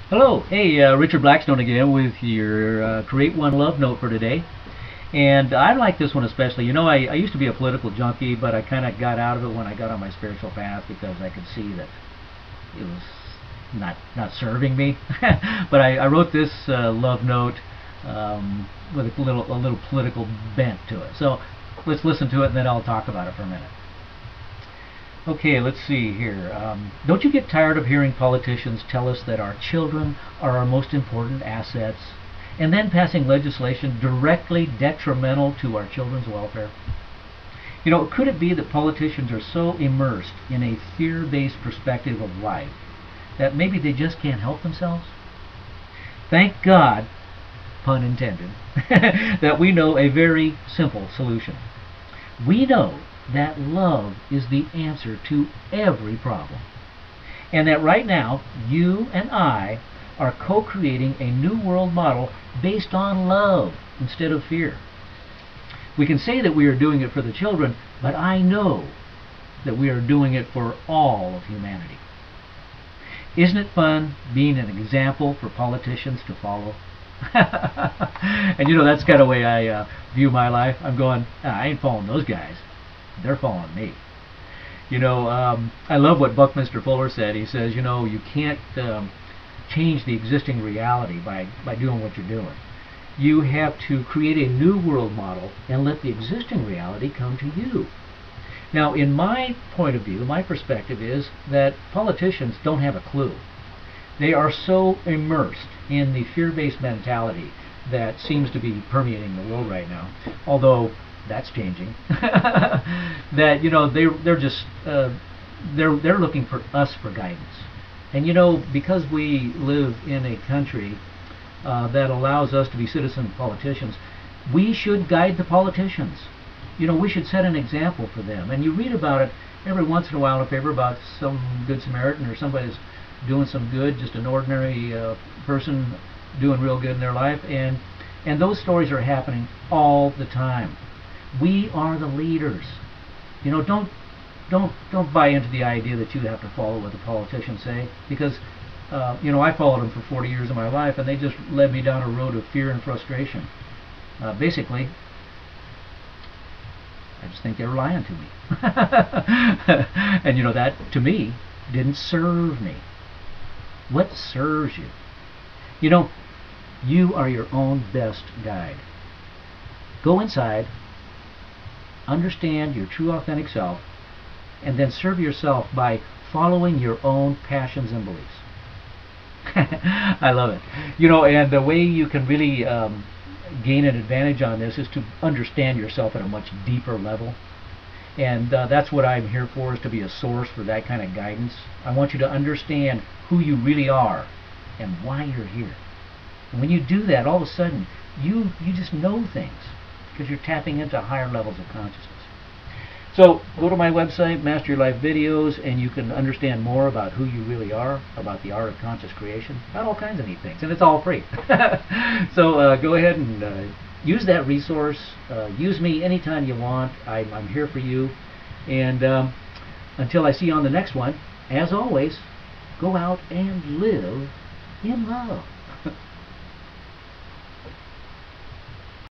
Hello, hey, Richard Blackstone again with your Create One Love Note for today. And I like this one especially. I used to be a political junkie, but I kind of got out of it when I got on my spiritual path because I could see that it was not serving me. But I wrote this love note with a little political bent to it. So let's listen to it, and then I'll talk about it for a minute. Okay, let's see here. Don't you get tired of hearing politicians tell us that our children are our most important assets, and then passing legislation directly detrimental to our children's welfare? Could it be that politicians are so immersed in a fear-based perspective of life that maybe they just can't help themselves? Thank God, pun intended, that we know a very simple solution. We know that love is the answer to every problem. And that right now, you and I are co-creating a new world model based on love instead of fear. We can say that we are doing it for the children, but I know that we are doing it for all of humanity. Isn't it fun being an example for politicians to follow? And that's kind of the way I view my life. I'm going, I ain't following those guys. They're following me. I love what Buckminster Fuller said. He says, you can't change the existing reality by doing what you're doing. You have to create a new world model and let the existing reality come to you. Now, in my point of view, my perspective is that politicians don't have a clue. They are so immersed in the fear-based mentality that seems to be permeating the world right now. Although that's changing. That they're just they're looking for us for guidance. And because we live in a country that allows us to be citizen politicians, we should guide the politicians. We should set an example for them. And you read about it every once in a while in a paper about some good Samaritan or somebody that's doing some good, just an ordinary person doing real good in their life, and those stories are happening all the time. We are the leaders. Don't buy into the idea that you have to follow what the politicians say, because I followed them for 40 years of my life, and they just led me down a road of fear and frustration. Basically, I just think they were lying to me. And that to me didn't serve me. What serves you? You are your own best guide. Go inside, understand your true authentic self, and then serve yourself by following your own passions and beliefs. I love it. And the way you can really gain an advantage on this is to understand yourself at a much deeper level. And that's what I'm here for, is to be a source for that kind of guidance. I want you to understand who you really are and why you're here. And when you do that, all of a sudden, you just know things, because you're tapping into higher levels of consciousness. So go to my website, Master Your Life Videos, and you can understand more about who you really are, about the art of conscious creation, about all kinds of neat things, and it's all free. So go ahead and use that resource. Use me anytime you want. I'm here for you. And until I see you on the next one, as always, go out and live in love.